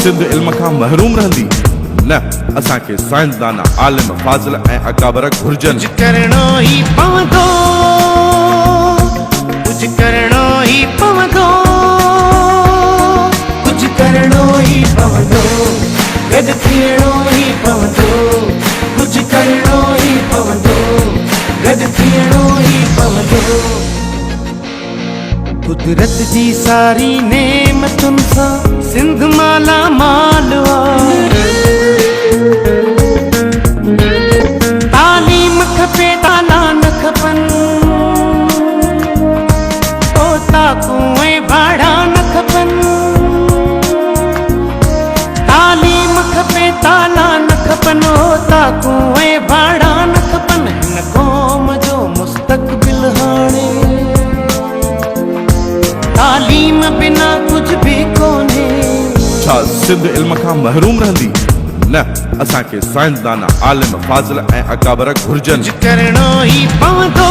सिंध इल्म खां महरूम रहंदी? न, असांखे साइंसदान, आलिम, फाज़िल ऐं अकाबर घुर्जनि। कुछ करणो ही पवंदो, कुछ करणो ही पवंदो, कुछ करणो ही पवंदो, गॾु थियणो ही पवंदो, कुछ करणो ही पवंदो, गॾु थियणो ही पवंदो। कुदरत जी सारी नेमतुनि सां सिंध माला माल आहे। तालीम खपे, ताला न खपनि, ओताकूं ऐं भाड़ा न खपनि। तालीम खपे, ताला न खपनि, ओताकूं ऐं भाड़ा न खपनि। हिन क़ौम जो मुस्तक़बिल हाणे तालीम बिना कुछ भी कोन्हे। छा सिंध इल्म खां महरूम रहंदी? न, असांखे साइंसदान, आलिम, फाज़िल ऐं अकाबर घुर्जनि। कुछ करणो ही पवंदो।